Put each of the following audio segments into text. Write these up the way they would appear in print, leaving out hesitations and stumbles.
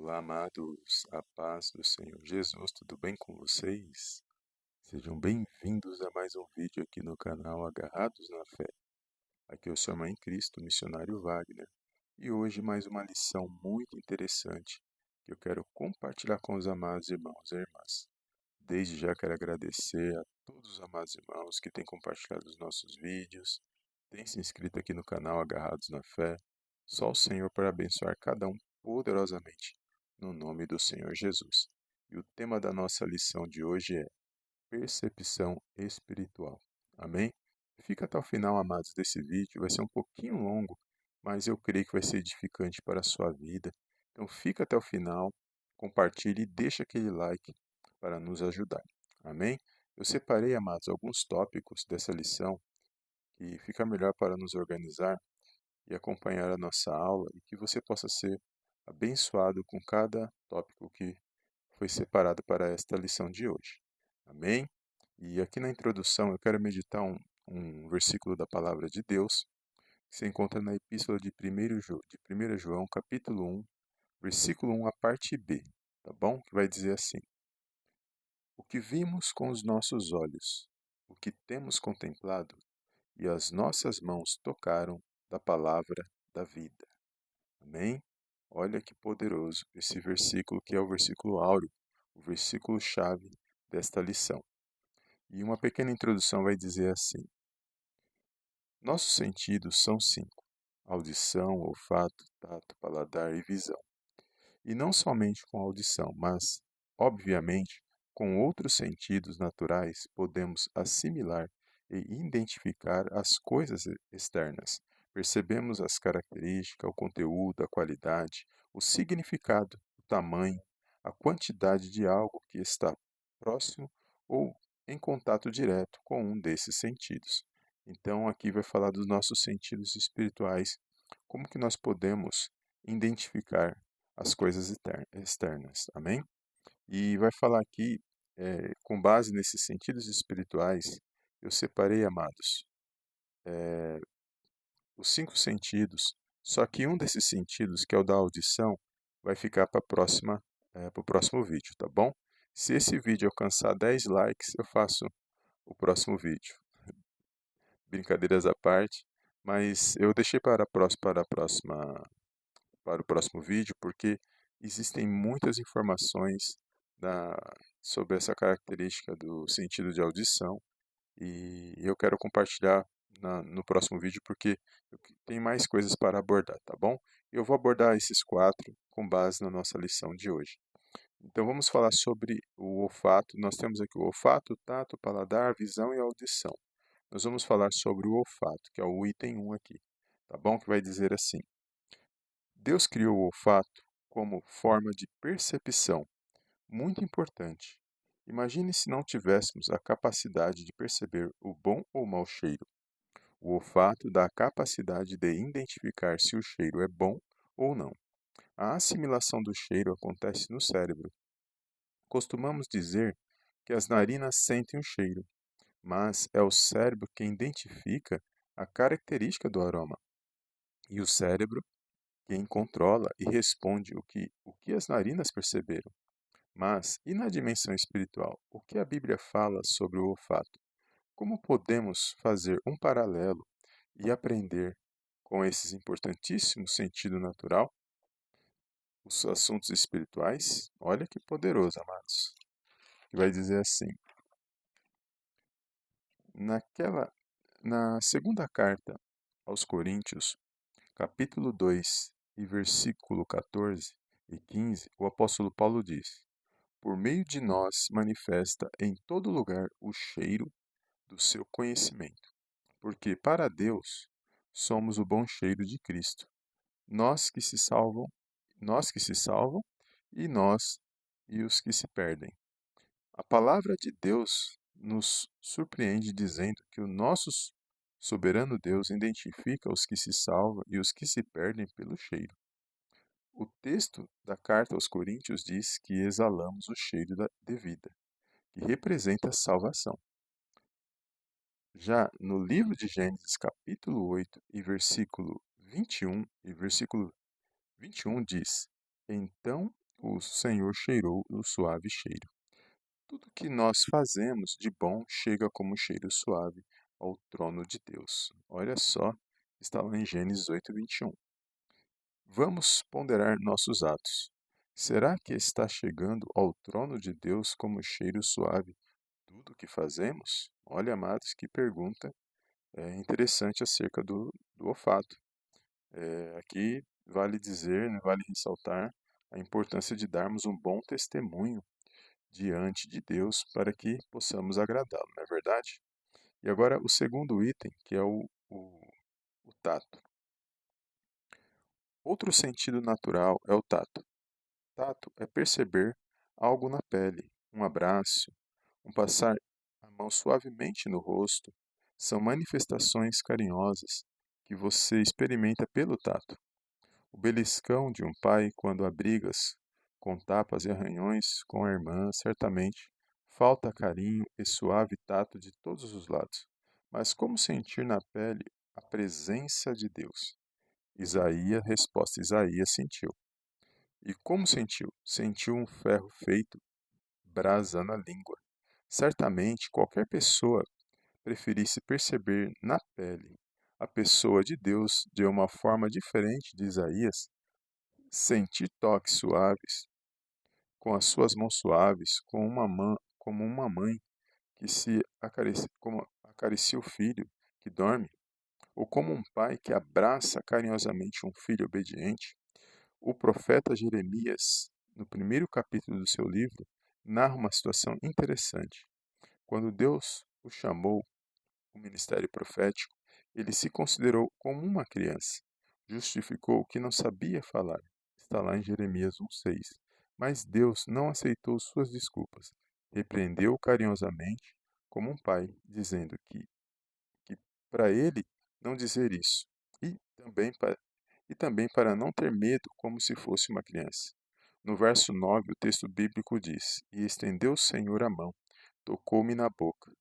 Olá, amados, a paz do Senhor Jesus, tudo bem com vocês? Sejam bem-vindos a mais um vídeo aqui no canal Agarrados na Fé. Aqui é o seu irmão em Cristo, missionário Wagner, e hoje mais uma lição muito interessante que eu quero compartilhar com os amados irmãos e irmãs. Desde já quero agradecer a todos os amados irmãos que têm compartilhado os nossos vídeos, têm se inscrito aqui no canal Agarrados na Fé. Só o Senhor para abençoar cada um poderosamente, no nome do Senhor Jesus. E o tema da nossa lição de hoje é percepção espiritual. Amém? Fica até o final, amados, desse vídeo. Vai ser um pouquinho longo, mas eu creio que vai ser edificante para a sua vida. Então fica até o final, compartilhe e deixa aquele like para nos ajudar. Amém? Eu separei, amados, alguns tópicos dessa lição que fica melhor para nos organizar e acompanhar a nossa aula e que você possa ser abençoado com cada tópico que foi separado para esta lição de hoje. Amém? E aqui na introdução eu quero meditar um versículo da palavra de Deus que se encontra na epístola de 1 João, capítulo 1, versículo 1, a parte B, tá bom? Que vai dizer assim: O que vimos com os nossos olhos, o que temos contemplado e as nossas mãos tocaram da palavra da vida. Amém? Olha que poderoso esse versículo, que é o versículo áureo, o versículo-chave desta lição. E uma pequena introdução vai dizer assim: Nossos sentidos são cinco: audição, olfato, tato, paladar e visão. E não somente com a audição, mas, obviamente, com outros sentidos naturais podemos assimilar e identificar as coisas externas. Percebemos as características, o conteúdo, a qualidade, o significado, o tamanho, a quantidade de algo que está próximo ou em contato direto com um desses sentidos. Então, aqui vai falar dos nossos sentidos espirituais, como que nós podemos identificar as coisas externas. Amém? E vai falar aqui, com base nesses sentidos espirituais, eu separei, amados, os cinco sentidos, só que um desses sentidos, que é o da audição, vai ficar para o próximo vídeo, tá bom? Se esse vídeo alcançar 10 likes, eu faço o próximo vídeo. Brincadeiras à parte, mas eu deixei para o próximo vídeo, porque existem muitas informações da, sobre essa característica do sentido de audição e eu quero compartilhar no próximo vídeo porque tem mais coisas para abordar, tá bom? Eu vou abordar esses quatro com base na nossa lição de hoje. Então vamos falar sobre o olfato. Nós temos aqui o olfato, o tato, o paladar, a visão e a audição. Nós vamos falar sobre o olfato, que é o item 1 aqui, tá bom? Que vai dizer assim: Deus criou o olfato como forma de percepção, muito importante. Imagine se não tivéssemos a capacidade de perceber o bom ou mau cheiro. O olfato dá a capacidade de identificar se o cheiro é bom ou não. A assimilação do cheiro acontece no cérebro. Costumamos dizer que as narinas sentem o cheiro, mas é o cérebro quem identifica a característica do aroma. E o cérebro quem controla e responde o que as narinas perceberam. Mas, e na dimensão espiritual, o que a Bíblia fala sobre o olfato? Como podemos fazer um paralelo e aprender com esses importantíssimos sentido natural, os assuntos espirituais? Olha que poderoso, amados. Que vai dizer assim: naquela, na segunda carta aos Coríntios, capítulo 2 e versículo 14 e 15, o apóstolo Paulo diz: Por meio de nós manifesta em todo lugar o cheiro do seu conhecimento, porque para Deus somos o bom cheiro de Cristo. Nós que se salvam, nós que se salvam e nós e os que se perdem. A palavra de Deus nos surpreende dizendo que o nosso soberano Deus identifica os que se salvam e os que se perdem pelo cheiro. O texto da carta aos Coríntios diz que exalamos o cheiro de vida, que representa a salvação. Já no livro de Gênesis, capítulo 8 e versículo 21 diz: Então o Senhor cheirou o suave cheiro. Tudo que nós fazemos de bom chega como cheiro suave ao trono de Deus. Olha só, está lá em Gênesis 8:21. Vamos ponderar nossos atos. Será que está chegando ao trono de Deus como cheiro suave tudo que fazemos? Olha, amados, que pergunta interessante acerca do olfato. Aqui vale dizer, né, vale ressaltar a importância de darmos um bom testemunho diante de Deus para que possamos agradá-lo, não é verdade? E agora o segundo item, que é o tato. Outro sentido natural é o tato. Tato é perceber algo na pele, um abraço, um passar a mão suavemente no rosto, são manifestações carinhosas que você experimenta pelo tato. O beliscão de um pai quando há brigas, com tapas e arranhões com a irmã, certamente falta carinho e suave tato de todos os lados. Mas como sentir na pele a presença de Deus? Resposta Isaías sentiu. E como sentiu? Sentiu um ferro feito brasa na língua. Certamente qualquer pessoa preferisse perceber na pele a pessoa de Deus de uma forma diferente de Isaías, sentir toques suaves, com as suas mãos suaves, como uma mãe que como acaricia o filho que dorme, ou como um pai que abraça carinhosamente um filho obediente. O profeta Jeremias, no primeiro capítulo do seu livro, narra uma situação interessante. Quando Deus o chamou ao ministério profético, ele se considerou como uma criança. Justificou que não sabia falar. Está lá em Jeremias 1:6. Mas Deus não aceitou suas desculpas. Repreendeu-o carinhosamente, como um pai, dizendo que para ele não dizer isso, e também para não ter medo como se fosse uma criança. No verso 9, o texto bíblico diz: E estendeu o Senhor a mão, tocou-me na boca.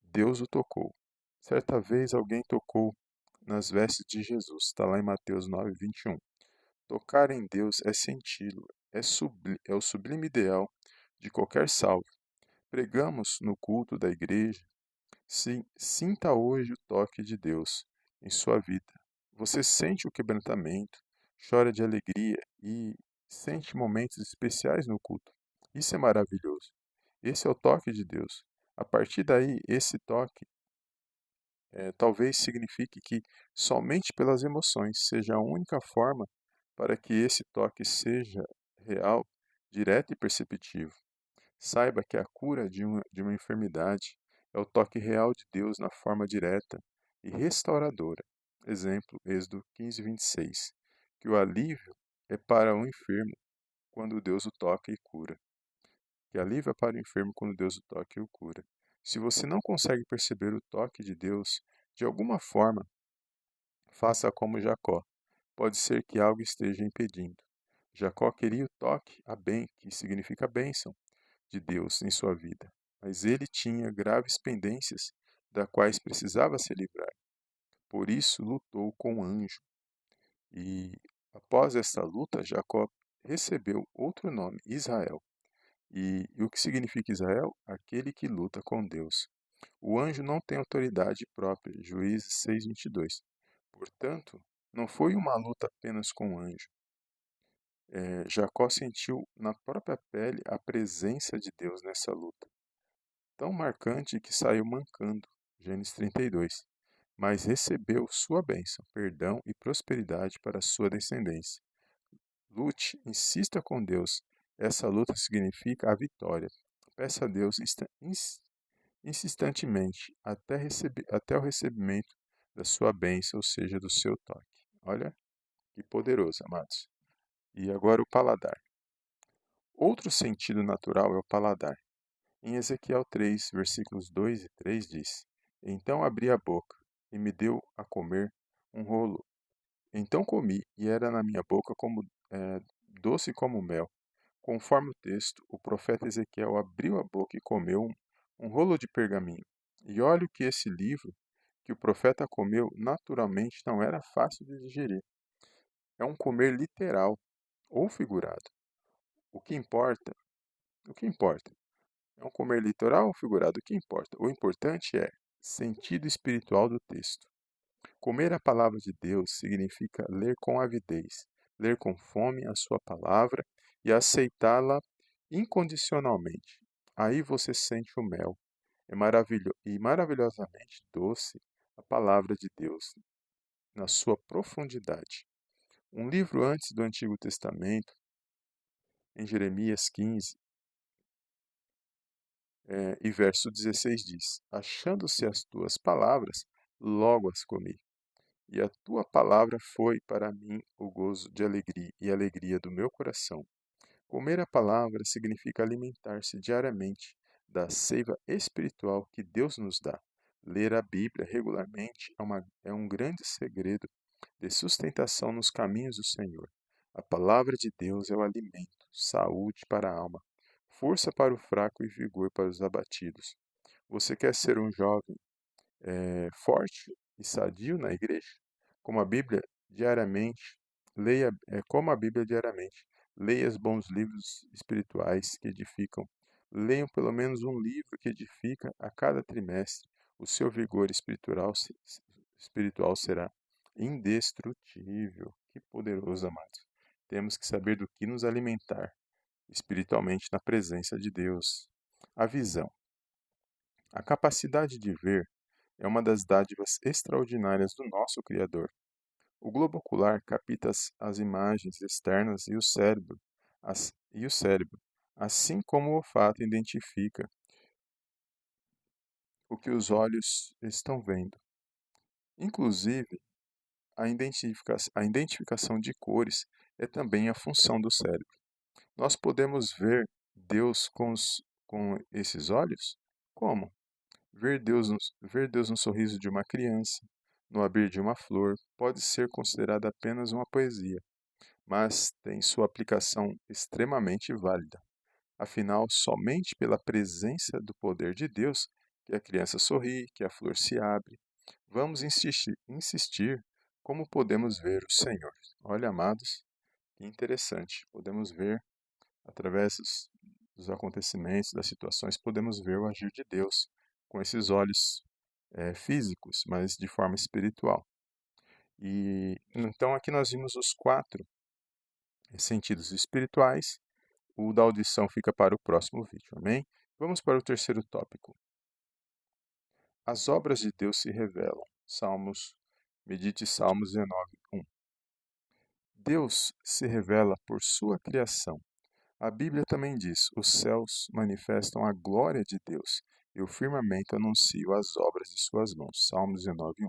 Deus o tocou. Certa vez alguém tocou nas vestes de Jesus. Está lá em Mateus 9:21. Tocar em Deus é senti-lo, é o sublime ideal de qualquer salvo. Pregamos no culto da igreja. Sim, sinta hoje o toque de Deus em sua vida. Você sente o quebrantamento, chora de alegria e sente momentos especiais no culto. Isso é maravilhoso. Esse é o toque de Deus. A partir daí, esse toque talvez signifique que somente pelas emoções seja a única forma para que esse toque seja real, direto e perceptivo. Saiba que a cura de uma enfermidade é o toque real de Deus na forma direta e restauradora. Exemplo, Êxodo 15:26, que o alívio é para o enfermo quando Deus o toca e cura. Que alívio é para o enfermo quando Deus o toca e o cura. Se você não consegue perceber o toque de Deus, de alguma forma, faça como Jacó. Pode ser que algo esteja impedindo. Jacó queria o toque, que significa bênção, de Deus em sua vida, mas ele tinha graves pendências das quais precisava se livrar. Por isso lutou com o anjo. E após esta luta, Jacó recebeu outro nome, Israel. E o que significa Israel? Aquele que luta com Deus. O anjo não tem autoridade própria, Juízes 6:22. Portanto, não foi uma luta apenas com o anjo. Jacó sentiu na própria pele a presença de Deus nessa luta. Tão marcante que saiu mancando, Gênesis 32. Mas recebeu sua bênção, perdão e prosperidade para sua descendência. Lute, insista com Deus. Essa luta significa a vitória. Peça a Deus insistentemente até o recebimento da sua bênção, ou seja, do seu toque. Olha que poderoso, amados. E agora o paladar. Outro sentido natural é o paladar. Em Ezequiel 3, versículos 2 e 3 diz: Então abri a boca e me deu a comer um rolo. Então comi, e era na minha boca como doce como mel. Conforme o texto, o profeta Ezequiel abriu a boca e comeu um rolo de pergaminho. E olha que esse livro que o profeta comeu naturalmente não era fácil de digerir. É um comer literal ou figurado. O que importa, o que importa? É um comer literal ou figurado? O que importa? O importante é sentido espiritual do texto. Comer a palavra de Deus significa ler com avidez, ler com fome a sua palavra e aceitá-la incondicionalmente. Aí você sente o mel. É maravilhosamente doce a palavra de Deus na sua profundidade. Um livro antes do Antigo Testamento, em Jeremias 15, e verso 16 diz: Achando-se as tuas palavras, logo as comi. E a tua palavra foi para mim o gozo de alegria e alegria do meu coração. Comer a palavra significa alimentar-se diariamente da seiva espiritual que Deus nos dá. Ler a Bíblia regularmente é um grande segredo de sustentação nos caminhos do Senhor. A palavra de Deus é o alimento, saúde para a alma, força para o fraco e vigor para os abatidos. Você quer ser um jovem forte e sadio na igreja? Como a Bíblia diariamente, como a Bíblia diariamente. Leia os bons livros espirituais que edificam. Leiam pelo menos um livro que edifica a cada trimestre. O seu vigor espiritual será indestrutível. Que poderoso, amados. Temos que saber do que nos alimentar espiritualmente na presença de Deus. A visão. A capacidade de ver é uma das dádivas extraordinárias do nosso Criador. O globo ocular capta as imagens externas e o cérebro, assim como o olfato identifica o que os olhos estão vendo. Inclusive, a identificação de cores é também a função do cérebro. Nós podemos ver Deus com esses olhos? Como? Ver Deus no sorriso de uma criança, no abrir de uma flor, pode ser considerada apenas uma poesia, mas tem sua aplicação extremamente válida. Afinal, somente pela presença do poder de Deus que a criança sorri, que a flor se abre. Vamos insistir como podemos ver o Senhor. Olha, amados, que interessante. Podemos ver através dos acontecimentos, das situações, podemos ver o agir de Deus com esses olhos físicos, mas de forma espiritual. E então aqui nós vimos os 4 sentidos espirituais. O da audição fica para o próximo vídeo, amém? Vamos para o terceiro tópico. As obras de Deus se revelam. Medite Salmos 19:1. Deus se revela por sua criação. A Bíblia também diz: os céus manifestam a glória de Deus e o firmamento anuncia as obras de suas mãos. Salmos 19:1.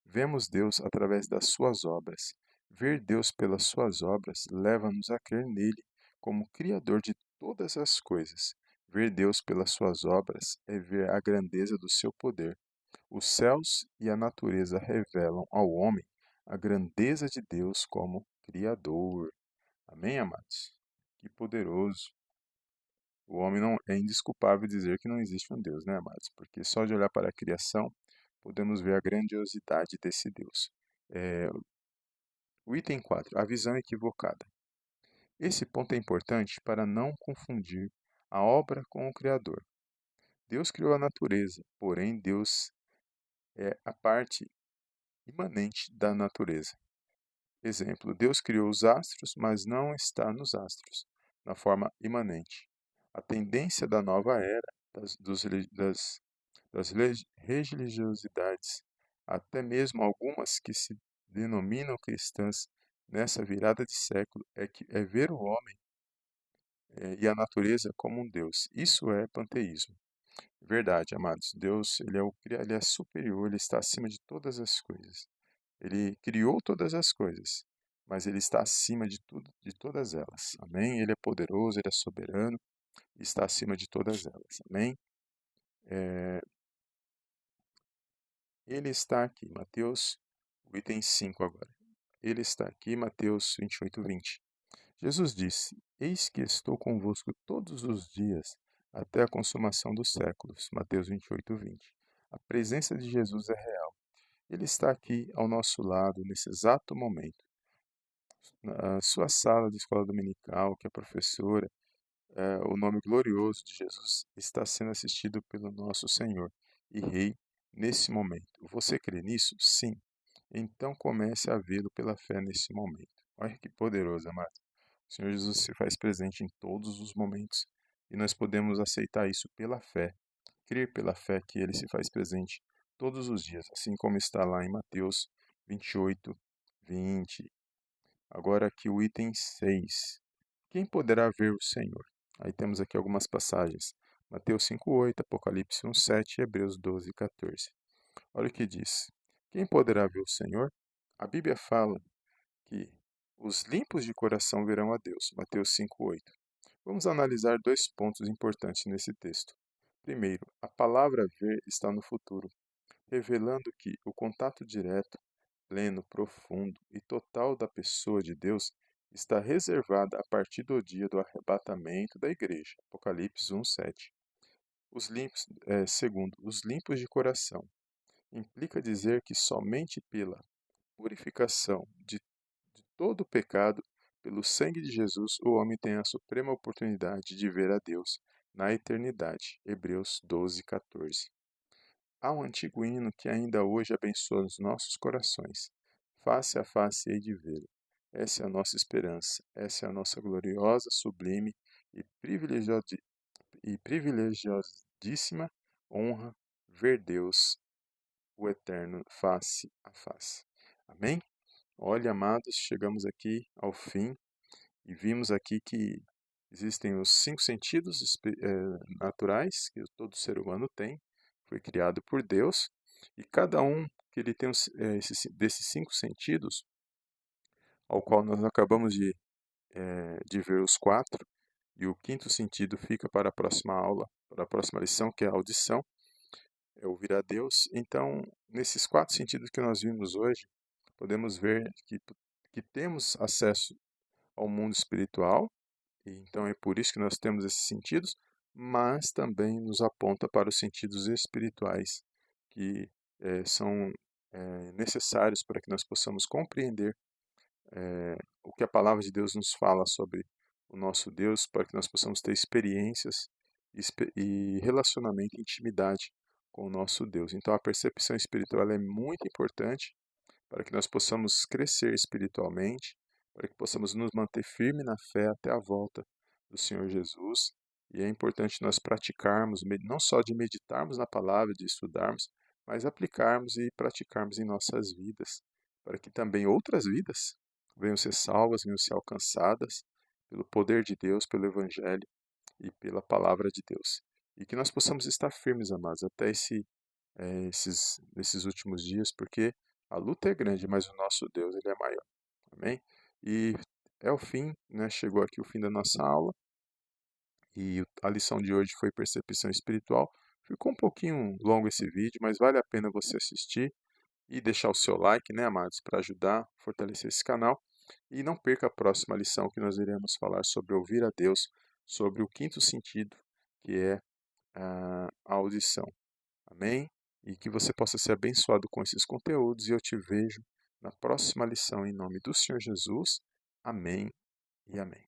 Vemos Deus através das suas obras. Ver Deus pelas suas obras leva-nos a crer nele como Criador de todas as coisas. Ver Deus pelas suas obras é ver a grandeza do seu poder. Os céus e a natureza revelam ao homem a grandeza de Deus como Criador. Amém, amados? Que poderoso! O homem não é indesculpável dizer que não existe um Deus, né, amados? Porque só de olhar para a criação podemos ver a grandiosidade desse Deus. O item 4, a visão equivocada. Esse ponto é importante para não confundir a obra com o Criador. Deus criou a natureza, porém Deus é a parte imanente da natureza. Exemplo, Deus criou os astros, mas não está nos astros, na forma imanente. A tendência da nova era, das religiosidades, até mesmo algumas que se denominam cristãs nessa virada de século, é ver o homem e a natureza como um Deus. Isso é panteísmo. Verdade, amados. Deus, ele é superior, ele está acima de todas as coisas. Ele criou todas as coisas, mas ele está acima de tudo, de todas elas. Amém? Ele é poderoso, ele é soberano e está acima de todas elas. Amém? Ele está aqui, Mateus, o item 5 agora. Ele está aqui, Mateus 28:20. Jesus disse: Eis que estou convosco todos os dias, até a consumação dos séculos. Mateus 28:20. A presença de Jesus é real. Ele está aqui ao nosso lado nesse exato momento. na sua sala de escola dominical, que a professora, o nome glorioso de Jesus está sendo assistido pelo nosso Senhor e Rei nesse momento. Você crê nisso? Sim. Então comece a vê-lo pela fé nesse momento. Olha que poderoso, amado. O Senhor Jesus se faz presente em todos os momentos e nós podemos aceitar isso pela fé, crer pela fé que ele se faz presente todos os dias, assim como está lá em Mateus 28, 20. Agora aqui o item 6. Quem poderá ver o Senhor? Aí temos aqui algumas passagens. Mateus 5:8, Apocalipse 1:7 e Hebreus 12:14. Olha o que diz. Quem poderá ver o Senhor? A Bíblia fala que os limpos de coração verão a Deus. Mateus 5:8. Vamos analisar dois pontos importantes nesse texto. Primeiro, a palavra ver está no futuro, revelando que o contato direto, pleno, profundo e total da pessoa de Deus está reservada a partir do dia do arrebatamento da igreja. Apocalipse 1:7. Segundo, os limpos de coração. Implica dizer que somente pela purificação de todo o pecado, pelo sangue de Jesus, o homem tem a suprema oportunidade de ver a Deus na eternidade. Hebreus 12:14. Há um antigo hino que ainda hoje abençoa os nossos corações. Face a face hei de vê-lo. Essa é a nossa esperança, essa é a nossa gloriosa, sublime e privilegiosíssima honra ver Deus, o Eterno, face a face. Amém? Olha, amados, chegamos aqui ao fim e vimos aqui que existem os 5 sentidos naturais que todo ser humano tem, foi criado por Deus, e cada um que ele tem desses 5 sentidos, ao qual nós acabamos de ver os 4, e o quinto sentido fica para a próxima aula, para a próxima lição, que é a audição, é ouvir a Deus. Então, nesses 4 sentidos que nós vimos hoje, podemos ver que temos acesso ao mundo espiritual, e então é por isso que nós temos esses sentidos, mas também nos aponta para os sentidos espirituais, que são necessários para que nós possamos compreender o que a palavra de Deus nos fala sobre o nosso Deus, para que nós possamos ter experiências e relacionamento, intimidade com o nosso Deus. Então a percepção espiritual é muito importante para que nós possamos crescer espiritualmente, para que possamos nos manter firmes na fé até a volta do Senhor Jesus. E é importante nós praticarmos, não só de meditarmos na palavra, de estudarmos, mas aplicarmos e praticarmos em nossas vidas, para que também outras vidas venham ser salvas, venham ser alcançadas pelo poder de Deus, pelo Evangelho e pela palavra de Deus. E que nós possamos estar firmes, amados, até esses últimos dias, porque a luta é grande, mas o nosso Deus ele é maior. Amém? E é o fim, né? Chegou aqui o fim da nossa aula. E a lição de hoje foi percepção espiritual. Ficou um pouquinho longo esse vídeo, mas vale a pena você assistir e deixar o seu like, né, amados, para ajudar a fortalecer esse canal. E não perca a próxima lição que nós iremos falar sobre ouvir a Deus, sobre o quinto sentido, que é a audição. Amém? E que você possa ser abençoado com esses conteúdos e eu te vejo na próxima lição em nome do Senhor Jesus. Amém e amém.